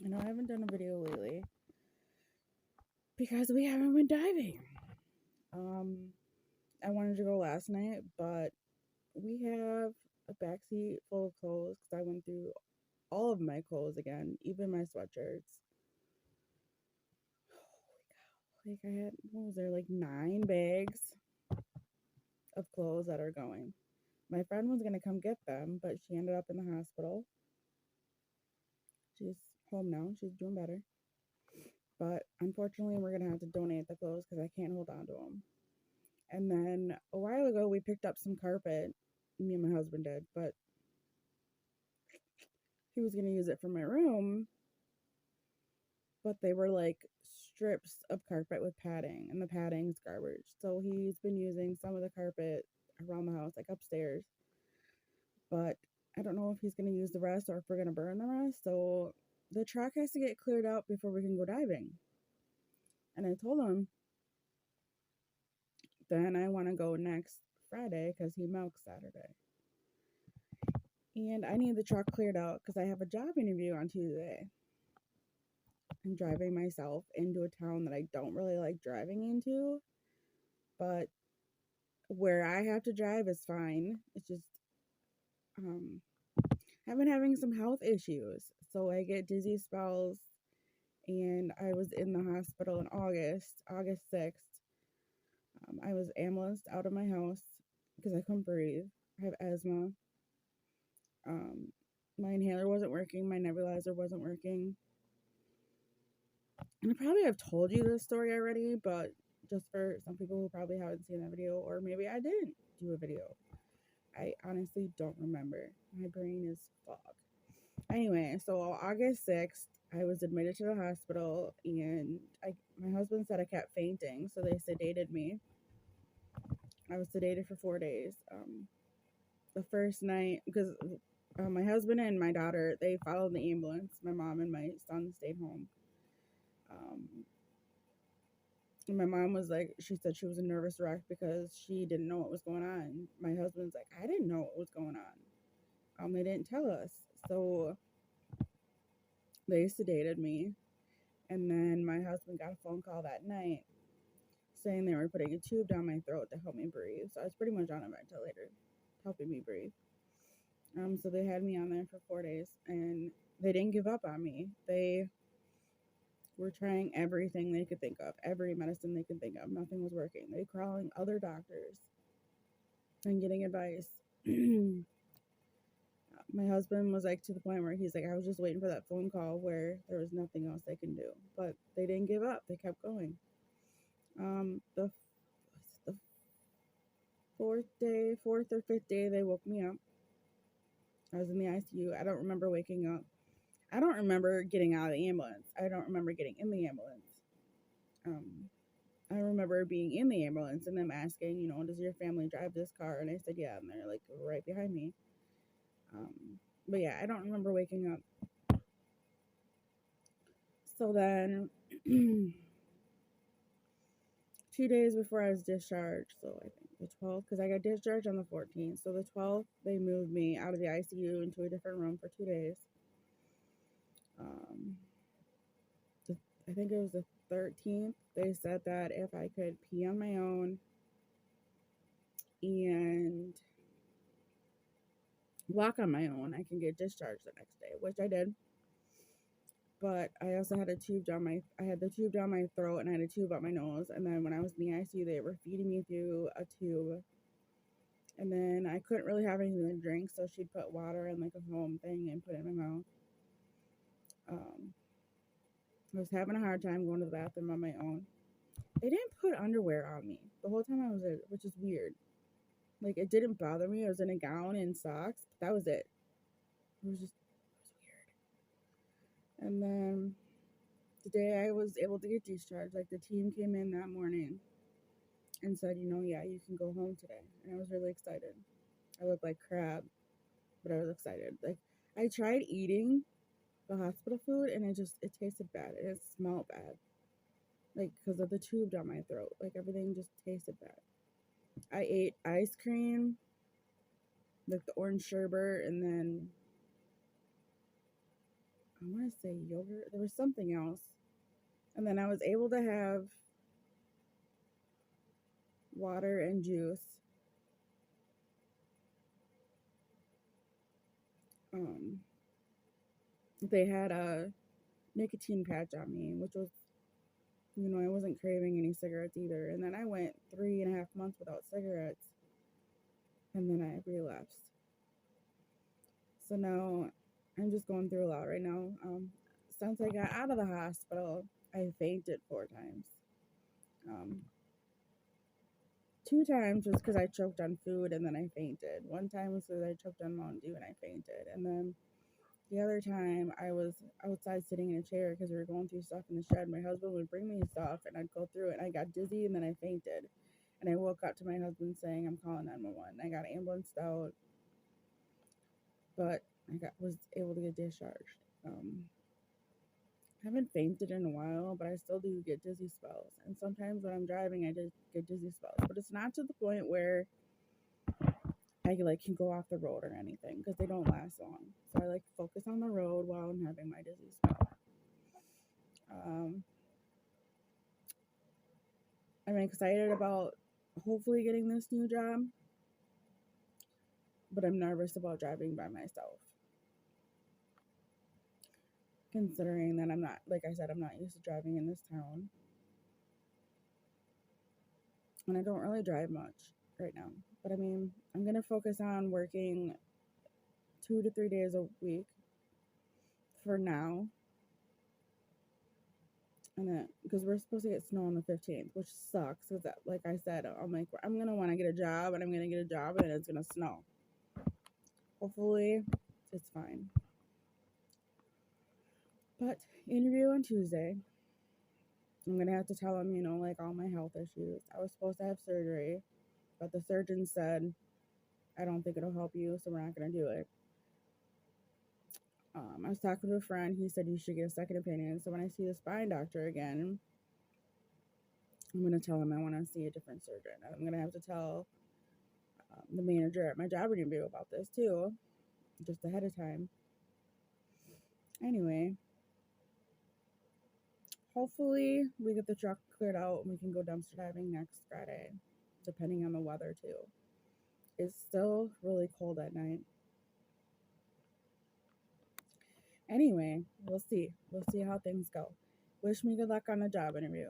I know I haven't done a video lately because we haven't been diving. Um, I wanted to go last night, but we have a backseat full of clothes because I went through all of my clothes again, even my sweatshirts. Like I had, what was there, like 9 bags of clothes that are going. My friend was gonna come get them, but she ended up in the hospital. She's home now. She's doing better. But unfortunately, we're gonna have to donate the clothes because I can't hold on to them. And then a while ago, we picked up some carpet. Me and my husband did, but he was gonna use it for my room. But they were like strips of carpet with padding, and the padding's garbage. So he's been using some of the carpet around the house, like upstairs. But I don't know if he's gonna use the rest or if we're gonna burn the rest. So the truck has to get cleared out before we can go diving. And I told him then I want to go next Friday because he milks Saturday. And I need the truck cleared out because I have a job interview on Tuesday. I'm driving myself into a town that I don't really like driving into, but where I have to drive is fine. It's just um I've been having some health issues. So I get dizzy spells, and I was in the hospital in August 6th. I was ambulanced out of my house because I couldn't breathe. I have asthma. Um, my inhaler wasn't working, my nebulizer wasn't working. And I probably have told you this story already, but just for some people who probably haven't seen that video, or maybe I didn't do a video. I honestly don't remember. My brain is fogged. Anyway, so August 6th, I was admitted to the hospital, and my husband said I kept fainting, so they sedated me. I was sedated for 4 days. The first night, because my husband and my daughter, they followed the ambulance. My mom and my son stayed home. And my mom was like, she said she was a nervous wreck because she didn't know what was going on. My husband's like, I didn't know what was going on. They didn't tell us. So they sedated me. And then my husband got a phone call that night saying they were putting a tube down my throat to help me breathe. So I was pretty much on a ventilator, helping me breathe. So they had me on there for 4 days, and they didn't give up on me. They were trying everything they could think of, every medicine they could think of. Nothing was working. They were calling other doctors and getting advice. My husband was like to the point where he's like, I was just waiting for that phone call where there was nothing else they can do. But they didn't give up. They kept going. The fourth or fifth day, they woke me up. I was in the ICU. I don't remember waking up. I don't remember getting out of the ambulance. I don't remember getting in the ambulance. I remember being in the ambulance and them asking, does your family drive this car? And I said, yeah, and they're like right behind me. But yeah, I don't remember waking up. So then 2 days before I was discharged, so I think the 12th, because I got discharged on the 14th. So the 12th, they moved me out of the ICU into a different room for 2 days. Um, I think it was the 13th. They said that if I could pee on my own and walk on my own, I can get discharged the next day, which I did. But I also had I had the tube down my throat, and I had a tube up my nose. And then when I was in the ICU, they were feeding me through a tube. And then I couldn't really have anything to drink, so she'd put water in like a foam thing and put it in my mouth. I was having a hard time going to the bathroom on my own. They didn't put underwear on me the whole time I was there, which is weird. Like, it didn't bother me. I was in a gown and socks, but that was it. It was weird. And then the day I was able to get discharged, like, the team came in that morning and said, yeah, you can go home today. And I was really excited. I looked like crap, but I was excited. Like, I tried eating the hospital food, and it tasted bad. It smelled bad. Like, because of the tube down my throat. Like, everything just tasted bad. I ate ice cream, like the orange sherbet, and then I want to say yogurt. There was something else. And then I was able to have water and juice. Um, they had a nicotine patch on me, which was, I wasn't craving any cigarettes either. And then I went 3.5 months without cigarettes, and then I relapsed. So now I'm just going through a lot right now. Since I got out of the hospital, I fainted 4 times. 2 times was because I choked on food and then I fainted. One time was because I choked on Mountain Dew and I fainted. And then the other time I was outside sitting in a chair because we were going through stuff in the shed. My husband would bring me stuff and I'd go through it and I got dizzy and then I fainted. And I woke up to my husband saying, I'm calling 911. I got ambulanced out, but was able to get discharged. I haven't fainted in a while, but I still do get dizzy spells. And sometimes when I'm driving, I just get dizzy spells. But it's not to the point where I can go off the road or anything because they don't last long. So I focus on the road while I'm having my dizzy spell. I'm excited about hopefully getting this new job, but I'm nervous about driving by myself. Considering that I'm not, like I said, I'm not used to driving in this town. And I don't really drive much right now. But I mean, I'm going to focus on working 2 to 3 days a week for now. And then, because we're supposed to get snow on the 15th, which sucks. Because, like I said, I'm going to want to get a job, and I'm going to get a job, and it's going to snow. Hopefully, it's fine. But interview on Tuesday. I'm going to have to tell them, all my health issues. I was supposed to have surgery, but the surgeon said, I don't think it'll help you, so we're not going to do it. I was talking to a friend. He said you should get a second opinion. So when I see the spine doctor again, I'm going to tell him I want to see a different surgeon. I'm going to have to tell the manager at my job interview about this too, just ahead of time. Anyway, hopefully we get the truck cleared out and we can go dumpster diving next Friday, depending on the weather too. It's still really cold at night. Anyway, we'll see. We'll see how things go. Wish me good luck on the job interview.